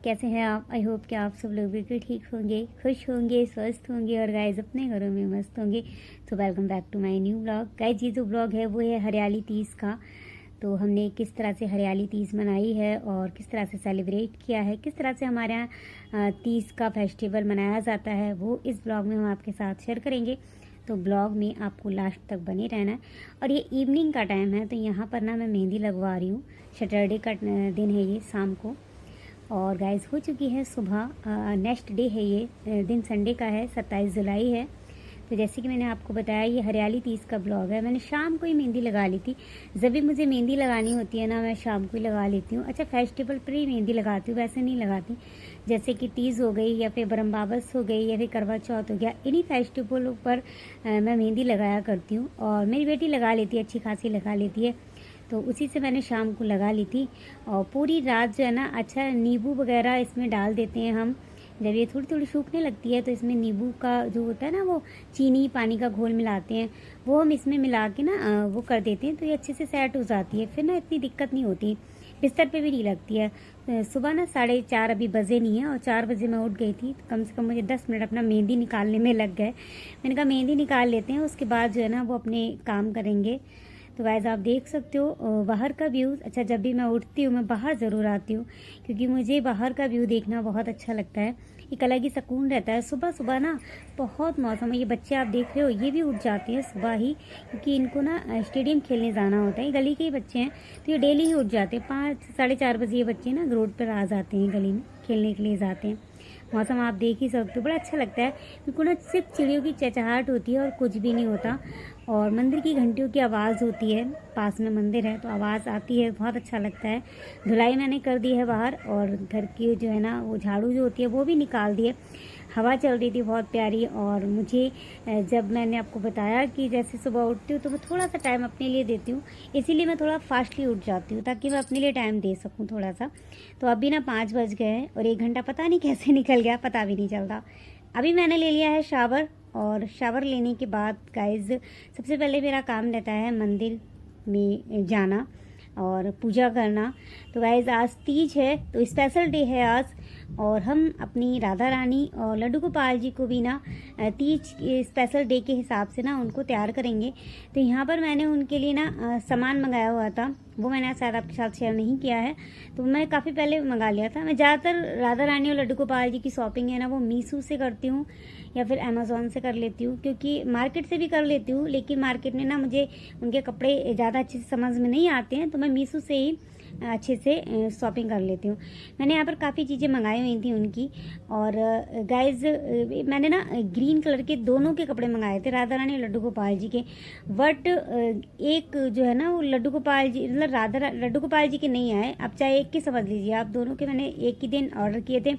कैसे हैं आप। आई होप कि आप सब लोग बिल्कुल ठीक होंगे, खुश होंगे, स्वस्थ होंगे और गाइज अपने घरों में मस्त होंगे। तो welcome back to my new blog. Guys ये जो ब्लॉग है वो है हरियाली तीज का। तो हमने किस तरह से हरियाली तीज मनाई है और किस तरह से सेलिब्रेट किया है, किस तरह से हमारे यहाँ तीज का फेस्टिवल मनाया जाता है, वो इस ब्लॉग में हम आपके साथ शेयर करेंगे। तो ब्लॉग में आपको लास्ट तक बने रहना है। और ये इवनिंग का टाइम है, तो यहाँ पर ना मैं मेहंदी लगवा रही हूँ। सैटरडे का दिन है ये, शाम को। और गाइस हो चुकी है सुबह। नेक्स्ट डे है ये दिन, संडे का है, 27 जुलाई है। तो जैसे कि मैंने आपको बताया, ये हरियाली तीज का ब्लॉग है। मैंने शाम को ही मेहंदी लगा ली थी। जब भी मुझे मेहंदी लगानी होती है ना, मैं शाम को ही लगा लेती हूँ। अच्छा, फेस्टिवल पर ही मेहंदी लगाती हूँ, वैसे नहीं लगाती। जैसे कि तीज हो गई या फिर ब्रह्मबाबस हो गई या फिर करवा चौथ हो गया, इन्हीं फेस्टिवलों पर मैं मेहंदी लगाया करती हूँ। और मेरी बेटी लगा लेती है, अच्छी खासी लगा लेती है। तो उसी से मैंने शाम को लगा ली थी। और पूरी रात जो है ना, अच्छा नींबू वगैरह इसमें डाल देते हैं हम। जब ये थोड़ी थोड़ी सूखने लगती है तो इसमें नींबू का जो होता है ना, वो चीनी पानी का घोल मिलाते हैं, वो हम इसमें मिला के ना वो कर देते हैं। तो ये अच्छे से सेट हो जाती है, फिर ना इतनी दिक्कत नहीं होती, बिस्तर पे भी नहीं लगती है। सुबह ना 4:30 अभी बजे नहीं है और 4 बजे मैं उठ गई थी। तो कम से कम मुझे 10 मिनट अपना मेहंदी निकालने में लग गए। मैंने कहा मेहंदी निकाल लेते हैं, उसके बाद जो है ना वो अपने काम करेंगे। तो गाइस आप देख सकते हो बाहर का व्यू। अच्छा, जब भी मैं उठती हूँ मैं बाहर ज़रूर आती हूँ, क्योंकि मुझे बाहर का व्यू देखना बहुत अच्छा लगता है। एक अलग ही सुकून रहता है सुबह सुबह ना। बहुत मौसम है। ये बच्चे आप देख रहे हो, ये भी उठ जाते हैं सुबह ही, क्योंकि इनको ना स्टेडियम खेलने जाना होता है। गली के ही बच्चे हैं, तो ये डेली ही उठ जाते हैं। 5 साढ़े 4 बजे ये बच्चे ना रोड पर आ जाते हैं, गली में खेलने के लिए जाते हैं। मौसम आप देख ही सकते हो, बड़ा अच्छा लगता है, क्योंकि ना सिर्फ चिड़ियों की चहचहाहट होती है और कुछ भी नहीं होता। और मंदिर की घंटियों की आवाज़ होती है, पास में मंदिर है तो आवाज़ आती है, बहुत अच्छा लगता है। धुलाई मैंने कर दी है बाहर, और घर की जो है ना वो झाड़ू जो होती है वो भी निकाल दी है। हवा चल रही थी बहुत प्यारी। और मुझे जब मैंने आपको बताया कि जैसे सुबह उठती हूँ तो मैं थोड़ा सा टाइम अपने लिए देती हूँ, इसीलिए मैं थोड़ा फास्टली उठ जाती हूँ ताकि मैं अपने लिए टाइम दे सकूँ थोड़ा सा। तो अभी ना 5 बज गए हैं और 1 घंटा पता नहीं कैसे निकल गया, पता भी नहीं चलता। अभी मैंने ले लिया है शावर, और शावर लेने के बाद गाइज सबसे पहले मेरा काम रहता है मंदिर में जाना और पूजा करना। तो गाइज आज तीज है, तो स्पेशल डे है आज। और हम अपनी राधा रानी और लड्डू गोपाल जी को भी ना तीज के स्पेशल डे के हिसाब से ना उनको तैयार करेंगे। तो यहाँ पर मैंने उनके लिए ना सामान मंगाया हुआ था, वो मैंने शायद आपके साथ शेयर नहीं किया है। तो मैं काफ़ी पहले मंगा लिया था। मैं ज़्यादातर राधा रानी और लड्डू गोपाल जी की शॉपिंग है ना वो मीशो से करती हूँ या फिर अमेज़ॉन से कर लेती हूँ, क्योंकि मार्केट से भी कर लेती हूँ, लेकिन मार्केट में ना मुझे उनके कपड़े ज़्यादा अच्छे से समझ में नहीं आते हैं, तो मैं मीशो से ही अच्छे से शॉपिंग कर लेती हूँ। मैंने यहाँ पर काफ़ी चीज़ें मंगाई हुई थी उनकी। और गाइज मैंने ना ग्रीन कलर के दोनों के कपड़े मंगाए थे, राधा रानी और लड्डू गोपाल जी के। बट एक जो है ना वो लड्डू गोपाल जी, मतलब लड्डू गोपाल जी के नहीं आए। आप चाहे एक की समझ लीजिए, आप दोनों के मैंने एक ही दिन ऑर्डर किए थे,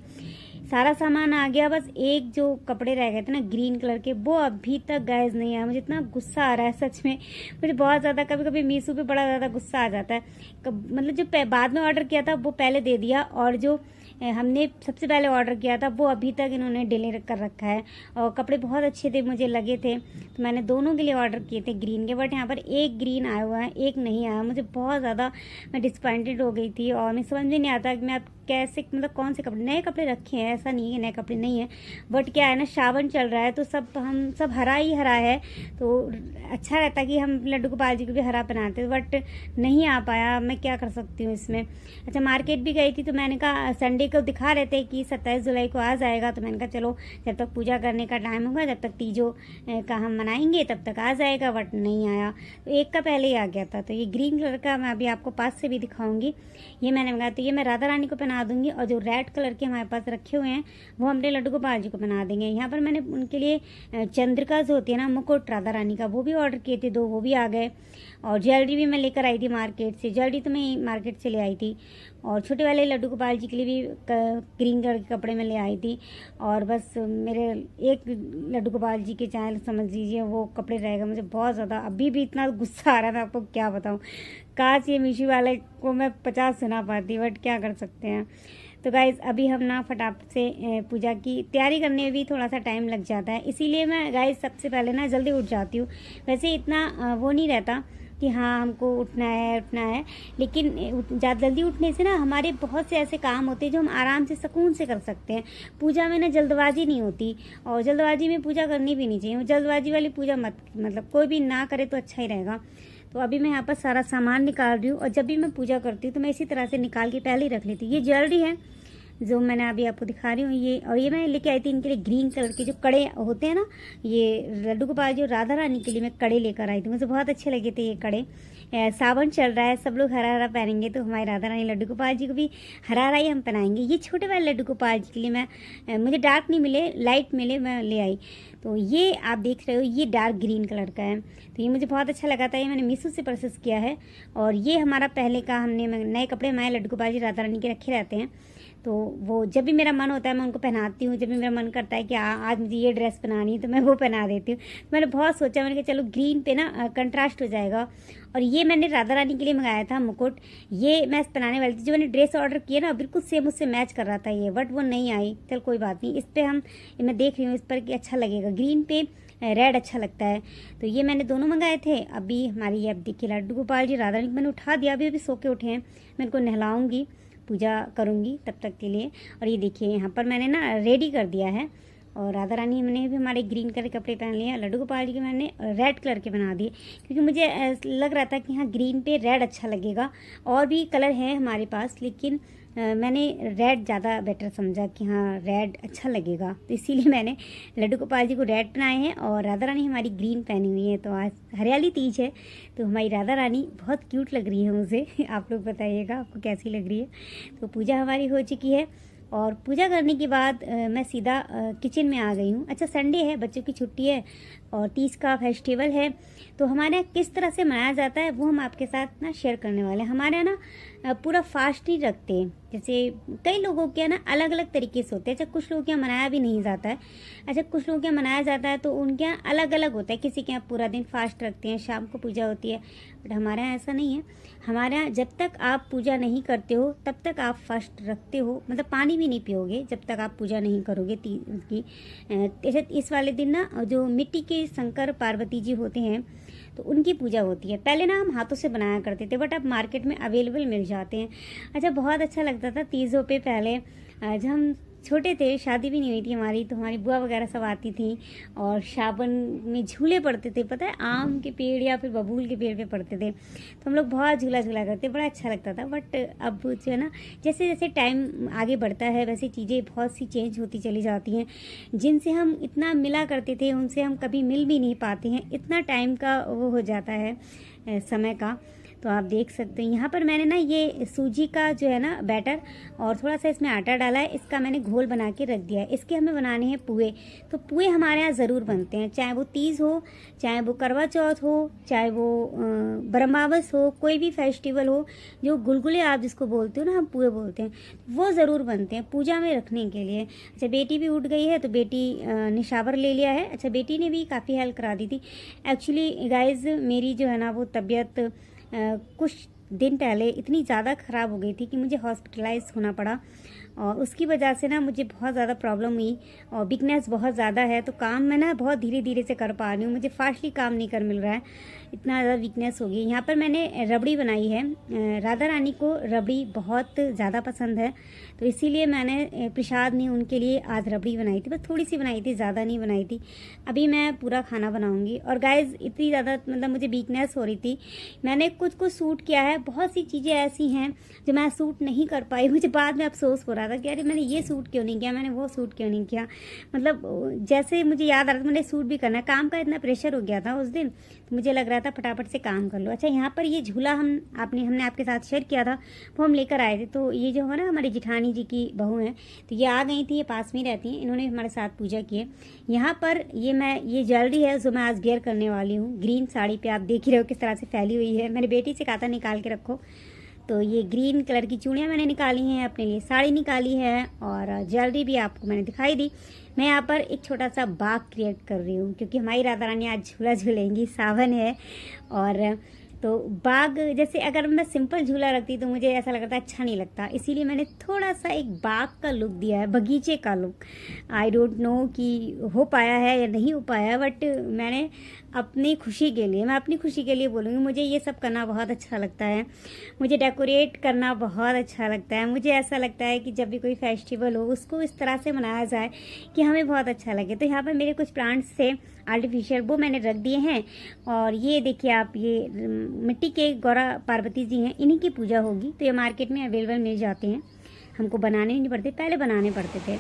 सारा सामान आ गया। बस एक जो कपड़े रह गए थे ना ग्रीन कलर के, वो अभी तक गाइस नहीं आया। मुझे इतना गुस्सा आ रहा है सच में, मुझे बहुत ज़्यादा, कभी कभी मीशो पे बड़ा ज़्यादा गुस्सा आ जाता है। मतलब जो बाद में ऑर्डर किया था वो पहले दे दिया, और जो हमने सबसे पहले ऑर्डर किया था वो अभी तक इन्होंने डिले कर रखा है। और कपड़े बहुत अच्छे थे, मुझे लगे थे, तो मैंने दोनों के लिए ऑर्डर किए थे ग्रीन के। बट यहाँ पर एक ग्रीन आया हुआ है, एक नहीं आया। मुझे बहुत ज़्यादा, मैं डिसअपॉइंटेड हो गई थी। और मैं समझ में नहीं आता कि मैं कैसे, मतलब कौन से कपड़े, नए कपड़े रखे हैं, ऐसा नहीं है नए कपड़े नहीं है। बट क्या है ना, सावन चल रहा है तो हम सब हरा ही हरा है, तो अच्छा रहता कि हम लड्डू गोपाल जी को भी हरा पहनाते, बट नहीं आ पाया। मैं क्या कर सकती हूँ इसमें। अच्छा, मार्केट भी गई थी, तो मैंने कहा संडे को दिखा रहे थे कि 27 जुलाई को आ जाएगा, तो मैंने कहा चलो जब तक पूजा करने का टाइम होगा, जब तक तीजों का हम मनाएंगे तब तक आ जाएगा। बट नहीं आया, तो एक का पहले ही आ गया था। तो ये ग्रीन कलर का मैं अभी आपको पास से भी दिखाऊंगी, ये मैंने मंगाया। तो ये मैं राधा रानी को पहना दूंगी, और जो रेड कलर के हमारे पास रखे हुए हैं वो हमने लड्डू गोपाल जी को बना देंगे। यहाँ पर मैंने उनके लिए चंद्रिका जो होती है ना, मुकुट राधा रानी का, वो भी ऑर्डर किए थे 2, वो भी आ गए। और ज्वेलरी भी मैं लेकर आई थी मार्केट से, ज्वेलरी तो मैं मार्केट से ले आई थी। और छोटे वाले लड्डू गोपाल जी के लिए भी ग्रीन कलर के कपड़े में ले आई थी। और बस मेरे एक लड्डू गोपाल जी के चाहे समझ लीजिए वो कपड़े रह गए। मुझे बहुत ज़्यादा अभी भी इतना गुस्सा आ रहा है, मैं आपको क्या बताऊँ। काश ये मीशो वाले को मैं 50 सुना पाती, बट क्या कर सकते हैं। तो गाइज़ अभी हम ना फटाफट से पूजा की तैयारी करने में भी थोड़ा सा टाइम लग जाता है, इसीलिए मैं गाइज़ सबसे पहले ना जल्दी उठ जाती हूँ। वैसे इतना वो नहीं रहता, कि हाँ हमको उठना है, लेकिन ज़्यादा जल्दी उठने से ना हमारे बहुत से ऐसे काम होते हैं जो हम आराम से सुकून से कर सकते हैं। पूजा में ना जल्दबाजी नहीं होती, और जल्दबाजी में पूजा करनी भी नहीं चाहिए। जल्दबाजी वाली पूजा मत, मतलब कोई भी ना करे तो अच्छा ही रहेगा। तो अभी मैं यहाँ पर सारा सामान निकाल रही हूँ, और जब भी मैं पूजा करती हूँ तो मैं इसी तरह से निकाल के पहले ही रख लेती हूँ। ये ज्वेलरी है जो मैंने अभी आपको दिखा रही हूँ, ये, और ये मैं लेके आई थी इनके लिए ग्रीन कलर के जो कड़े होते हैं ना, ये लड्डू गोपाल जी और राधा रानी के लिए मैं कड़े लेकर आई थी। मुझे बहुत अच्छे लगे थे ये कड़े। सावन चल रहा है, सब लोग हरा हरा पहनेंगे, तो हमारे राधा रानी लड्डू गोपाल जी को भी हरा हरा ही हम पहनाएंगे। ये छोटे वाले लड्डू गोपाल जी के लिए मैं मुझे डार्क नहीं मिले, लाइट मिले, मैं ले आई। तो ये आप देख रहे हो, ये डार्क ग्रीन कलर का है, तो ये मुझे बहुत अच्छा लगा था। ये मैंने मीशो से परचेस किया है, और ये हमारा पहले का, हमने नए कपड़े हमारे लड्डू गोपाल जी राधा रानी के रखे रहते हैं, तो वो जब भी मेरा मन होता है मैं उनको पहनाती हूँ। जब भी मेरा मन करता है कि आज मुझे ये ड्रेस पहनानी है तो मैं वो पहना देती हूँ। मैंने बहुत सोचा, मैंने कहा चलो ग्रीन पे ना कंट्रास्ट हो जाएगा। और ये मैंने राधा रानी के लिए मंगाया था मुकुट, ये मैं पहनाने वाली थी। जो मैंने ड्रेस ऑर्डर किया ना, बिल्कुल सेम उससे मैच कर रहा था ये, बट वो नहीं आई। चल कोई बात नहीं, इस पर मैं देख रही हूँ इस पर कि अच्छा लगेगा, ग्रीन पे रेड अच्छा लगता है। तो ये मैंने दोनों मंगाए थे। अभी हमारी ये, अब देखिए लड्डू गोपाल जी राधा रानी मैंने उठा दिया, अभी सो के उठे हैं। मैं इनको नहलाऊंगी, पूजा करूंगी तब तक के लिए। और ये देखिए यहाँ पर मैंने ना रेडी कर दिया है, और राधा रानी मैंने भी हमारे ग्रीन कलर के कपड़े पहन लिए। लड्डू गोपाल जी के मैंने रेड कलर के बना दिए, क्योंकि मुझे लग रहा था कि हाँ ग्रीन पे रेड अच्छा लगेगा। और भी कलर हैं हमारे पास, लेकिन मैंने रेड ज़्यादा बेटर समझा कि हाँ रेड अच्छा लगेगा, तो इसीलिए मैंने लड्डू गोपाल जी को रेड पहनाए हैं, और राधा रानी हमारी ग्रीन पहनी हुई है। तो आज हरियाली तीज है, तो हमारी राधा रानी बहुत क्यूट लग रही है मुझे। आप लोग बताइएगा आपको कैसी लग रही है। तो पूजा हमारी हो चुकी है, और पूजा करने के बाद मैं सीधा किचन में आ गई हूँ। अच्छा संडे है, बच्चों की छुट्टी है, और तीज का फेस्टिवल है, तो हमारे यहाँ किस तरह से मनाया जाता है वो हम आपके साथ ना शेयर करने वाले हैं। हमारे यहाँ ना पूरा फास्ट नहीं रखते, जैसे कई लोगों के यहाँ ना अलग अलग तरीके से होते हैं। अच्छा कुछ लोगों के यहाँ मनाया भी नहीं जाता है, अच्छा कुछ लोगों के यहाँ मनाया जाता है, तो उनके यहाँ अलग अलग होता है। किसी के यहाँ पूरा दिन फास्ट रखते हैं, शाम को पूजा होती है, बट हमारे यहाँ ऐसा नहीं है। हमारे यहाँ जब तक आप पूजा नहीं करते हो तब तक आप फास्ट रखते हो, मतलब पानी भी नहीं पियोगे जब तक आप पूजा नहीं करोगे तीज की। जैसे इस वाले दिन ना जो मिट्टी के शंकर पार्वती जी होते हैं, तो उनकी पूजा होती है। पहले ना हम हाथों से बनाया करते थे, बट अब मार्केट में अवेलेबल मिल जाते हैं। अच्छा बहुत अच्छा लगता था तीज़ों पे। पहले जब हम छोटे थे, शादी भी नहीं हुई थी हमारी, तो हमारी बुआ वगैरह सब आती थी, और सावन में झूले पड़ते थे, पता है आम के पेड़ या फिर बबूल के पेड़ पे पड़ते थे, तो हम लोग बहुत झूला झूला करते, बड़ा अच्छा लगता था। बट अब जो है ना, जैसे जैसे टाइम आगे बढ़ता है वैसे चीज़ें बहुत सी चेंज होती चली जाती हैं। जिनसे हम इतना मिला करते थे उनसे हम कभी मिल भी नहीं पाते हैं, इतना टाइम का वो हो जाता है समय का। तो आप देख सकते हैं यहाँ पर मैंने ना ये सूजी का जो है ना बैटर, और थोड़ा सा इसमें आटा डाला है, इसका मैंने घोल बना के रख दिया है। इसके हमें बनाने हैं पुए। तो पुए हमारे यहाँ ज़रूर बनते हैं, चाहे वो तीज हो, चाहे वो करवा चौथ हो, चाहे वो ब्रह्मावस हो, कोई भी फेस्टिवल हो, जो गुलगुले आप जिसको बोलते हो ना, हम पुए बोलते हैं, वो ज़रूर बनते हैं पूजा में रखने के लिए। अच्छा बेटी भी उठ गई है, तो बेटी ने शावर ले लिया है। अच्छा बेटी ने भी काफ़ी हेल्प करा दी थी। एक्चुअली गाइज मेरी जो है ना वो तबीयत कुछ दिन पहले इतनी ज़्यादा ख़राब हो गई थी कि मुझे हॉस्पिटलाइज होना पड़ा, और उसकी वजह से ना मुझे बहुत ज़्यादा प्रॉब्लम हुई, और वीकनेस बहुत ज़्यादा है। तो काम मैं ना बहुत धीरे धीरे से कर पा रही हूँ, मुझे फास्टली काम नहीं कर मिल रहा है, इतना ज़्यादा वीकनेस हो गई। यहाँ पर मैंने रबड़ी बनाई है, राधा रानी को रबड़ी बहुत ज़्यादा पसंद है, तो इसीलिए मैंने प्रसाद में उनके लिए आज रबड़ी बनाई थी, बस थोड़ी सी बनाई थी, ज़्यादा नहीं बनाई थी। अभी मैं पूरा खाना बनाऊँगी। और गाइज़ इतनी ज़्यादा मतलब मुझे वीकनेस हो रही थी, मैंने कुछ सूट किया है, बहुत सी चीज़ें ऐसी हैं जो मैं सूट नहीं कर पाई। मुझे बाद में अफसोस हो रहा था कि अरे मैंने ये सूट क्यों नहीं किया, मैंने वो सूट क्यों नहीं किया। मतलब जैसे मुझे याद आ रहा था मैंने सूट भी करना, काम का इतना प्रेशर हो गया था उस दिन, तो मुझे लग रहा था फटाफट से काम कर लो। अच्छा यहाँ पर ये झूला हमने आपके साथ शेयर किया था, वो हम लेकर आए थे। तो ये जो है ना हमारी जिठानी जी की बहू हैं, तो ये आ गई थी, ये पास में ही रहती हैं, इन्होंने हमारे साथ पूजा की है। यहाँ पर ये ज्वेलरी है जो मैं आज वेयर करने वाली हूँ। ग्रीन साड़ी पे आप देख ही रहे हो किस तरह से फैली हुई है। मैंने बेटी से कहा था निकाल के रखो, तो ये ग्रीन कलर की चूड़ियाँ मैंने निकाली हैं, अपने लिए साड़ी निकाली है, और ज्वेलरी भी आपको मैंने दिखाई दी। मैं यहाँ पर एक छोटा सा बाग क्रिएट कर रही हूँ, क्योंकि हमारी राधा रानी आज झूला झूलेंगी, सावन है, और तो बाग जैसे अगर मैं सिंपल झूला रखती तो मुझे ऐसा लगता अच्छा नहीं लगता, इसीलिए मैंने थोड़ा सा एक बाग का लुक दिया है, बगीचे का लुक। आई डोंट नो कि हो पाया है या नहीं हो पाया है, बट मैंने अपनी खुशी के लिए, मैं अपनी खुशी के लिए बोलूँगी, मुझे ये सब करना बहुत अच्छा लगता है। मुझे डेकोरेट करना बहुत अच्छा लगता है। मुझे ऐसा लगता है कि जब भी कोई फेस्टिवल हो उसको इस तरह से मनाया जाए कि हमें बहुत अच्छा लगे। तो यहाँ पर मेरे कुछ प्लांट्स थे आर्टिफिशियल, वो मैंने रख दिए हैं। और ये देखिए आप, ये मिट्टी के गौरा पार्वती जी हैं, इन्हीं की पूजा होगी। तो ये मार्केट में अवेलेबल मिल जाते हैं, हमको बनाने नहीं पड़ते, पहले बनाने पड़ते थे।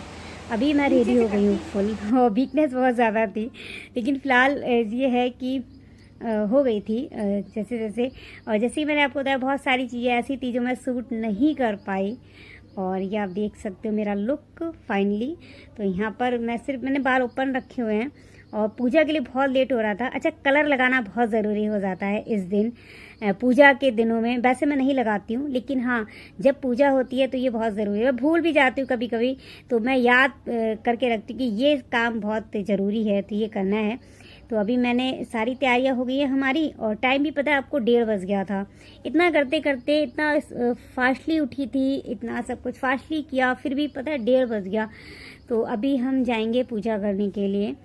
अभी मैं रेडी हो गई हूँ फुल, और वीकनेस बहुत ज़्यादा थी, लेकिन फ़िलहाल ये है कि हो गई थी जैसे जैसे। और जैसे ही मैंने आपको बताया, बहुत सारी चीज़ें ऐसी थी जो मैं सूट नहीं कर पाई। और ये आप देख सकते हो मेरा लुक फाइनली। तो यहाँ पर मैंने बाल ओपन रखे हुए हैं, और पूजा के लिए बहुत लेट हो रहा था। अच्छा, कलर लगाना बहुत ज़रूरी हो जाता है इस दिन, पूजा के दिनों में। वैसे मैं नहीं लगाती हूँ, लेकिन हाँ, जब पूजा होती है तो ये बहुत ज़रूरी है। मैं भूल भी जाती हूँ कभी कभी, तो मैं याद करके रखती हूँ कि ये काम बहुत ज़रूरी है, तो ये करना है। तो अभी मैंने सारी तैयारियां हो गई है हमारी, और टाइम भी पता है आपको 1:30 बज गया था। इतना करते करते इतना फास्टली उठी थी, इतना सब कुछ फास्टली किया, फिर भी पता है 1:30 बज गया। तो अभी हम जाएंगे पूजा करने के लिए।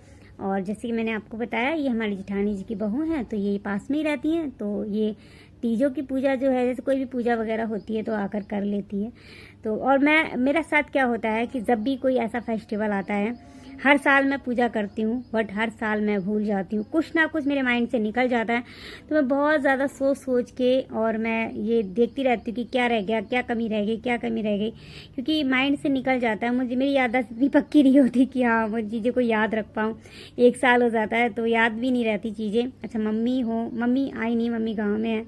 और जैसे कि मैंने आपको बताया, ये हमारी जेठानी जी की बहू हैं, तो ये पास में ही रहती हैं। तो ये तीजों की पूजा जो है, जैसे कोई भी पूजा वगैरह होती है तो आकर कर लेती है। तो और मेरा साथ क्या होता है कि जब भी कोई ऐसा फेस्टिवल आता है, हर साल मैं पूजा करती हूँ, बट हर साल मैं भूल जाती हूँ, कुछ ना कुछ मेरे माइंड से निकल जाता है। तो मैं बहुत ज़्यादा सोच सोच के, और मैं ये देखती रहती हूँ कि क्या रह गया, क्या कमी रह गई, क्या कमी रह गई, क्योंकि माइंड से निकल जाता है। मुझे मेरी याददाश्त इतनी पक्की नहीं होती कि हाँ मैं चीज़ें को याद रख पाऊँ। 1 साल हो जाता है तो याद भी नहीं रहती चीज़ें। अच्छा, मम्मी आई नहीं, मम्मी गाँव में है,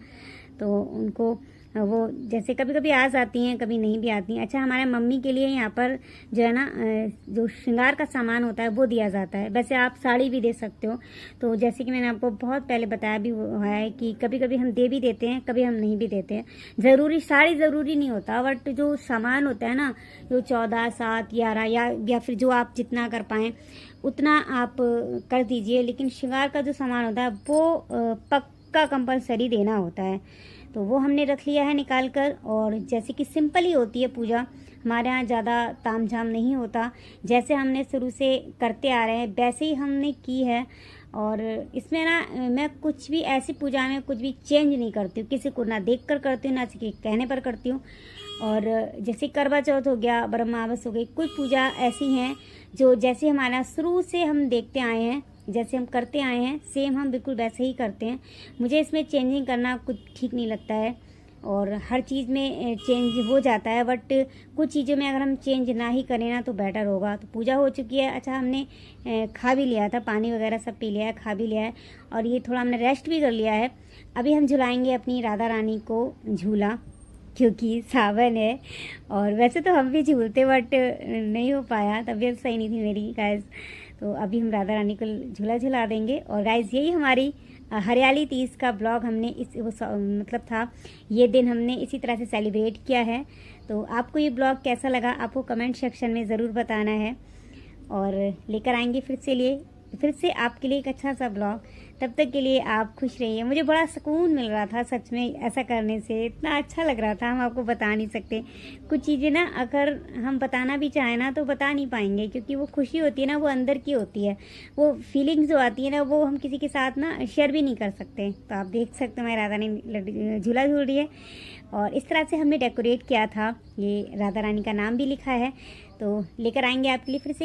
तो उनको वो जैसे कभी कभी आ जाती हैं, कभी नहीं भी आती हैं। अच्छा, हमारे मम्मी के लिए यहाँ पर जो है ना, जो श्रृंगार का सामान होता है वो दिया जाता है। वैसे आप साड़ी भी दे सकते हो। तो जैसे कि मैंने आपको बहुत पहले बताया भी हुआ है कि कभी कभी हम दे भी देते हैं, कभी हम नहीं भी देते हैं। ज़रूरी साड़ी ज़रूरी नहीं होता, बट जो सामान होता है ना, जो 14, 7, 11 या फिर जो आप जितना कर पाएँ उतना आप कर दीजिए। लेकिन श्रृंगार का जो सामान होता है वो पक्का कंपलसरी देना होता है। तो वो हमने रख लिया है निकाल कर। और जैसे कि सिंपल ही होती है पूजा, हमारे यहाँ ज़्यादा तामझाम नहीं होता। जैसे हमने शुरू से करते आ रहे हैं वैसे ही हमने की है। और इसमें ना मैं कुछ भी ऐसी पूजा में कुछ भी चेंज नहीं करती हूँ, किसी को ना देख कर करती हूँ, ना किसी के कहने पर करती हूँ। और जैसे करवा चौथ हो गया, ब्रह्मावस हो गई, कुछ पूजा ऐसी हैं जो जैसे हमारे यहाँ शुरू से हम देखते आए हैं, जैसे हम करते आए हैं, सेम हम बिल्कुल वैसे ही करते हैं। मुझे इसमें चेंजिंग करना कुछ ठीक नहीं लगता है, और हर चीज़ में चेंज हो जाता है, बट कुछ चीज़ों में अगर हम चेंज ना ही करें ना तो बेटर होगा। तो पूजा हो चुकी है। अच्छा, हमने खा भी लिया था, पानी वगैरह सब पी लिया है, खा भी लिया है, और ये थोड़ा हमने रेस्ट भी कर लिया है। अभी हम झुलाएंगे अपनी राधा रानी को झूला, क्योंकि सावन है। और वैसे तो हम भी झूलते, बट नहीं हो पाया, तबीयत सही नहीं थी मेरी गाइस। तो अभी हम राधा रानी को झूला झुला देंगे। और गाइस, यही हमारी हरियाली तीज का ब्लॉग हमने मतलब था, ये दिन हमने इसी तरह से सेलिब्रेट किया है। तो आपको ये ब्लॉग कैसा लगा, आपको कमेंट सेक्शन में ज़रूर बताना है, और लेकर आएंगे फिर से आपके लिए एक अच्छा सा ब्लॉग। तब तक के लिए आप खुश रहिए। मुझे बड़ा सुकून मिल रहा था सच में, ऐसा करने से इतना अच्छा लग रहा था, हम आपको बता नहीं सकते। कुछ चीज़ें ना अगर हम बताना भी चाहें ना तो बता नहीं पाएंगे, क्योंकि वो खुशी होती है ना, वो अंदर की होती है। वो फीलिंग्स जो आती है ना, वो हम किसी के साथ ना शेयर भी नहीं कर सकते। तो आप देख सकते हो, हमारी राधा रानी झूला झूल रही है, और इस तरह से हमने डेकोरेट किया था। ये राधा रानी का नाम भी लिखा है। तो लेकर आएंगे आपके लिए फिर से।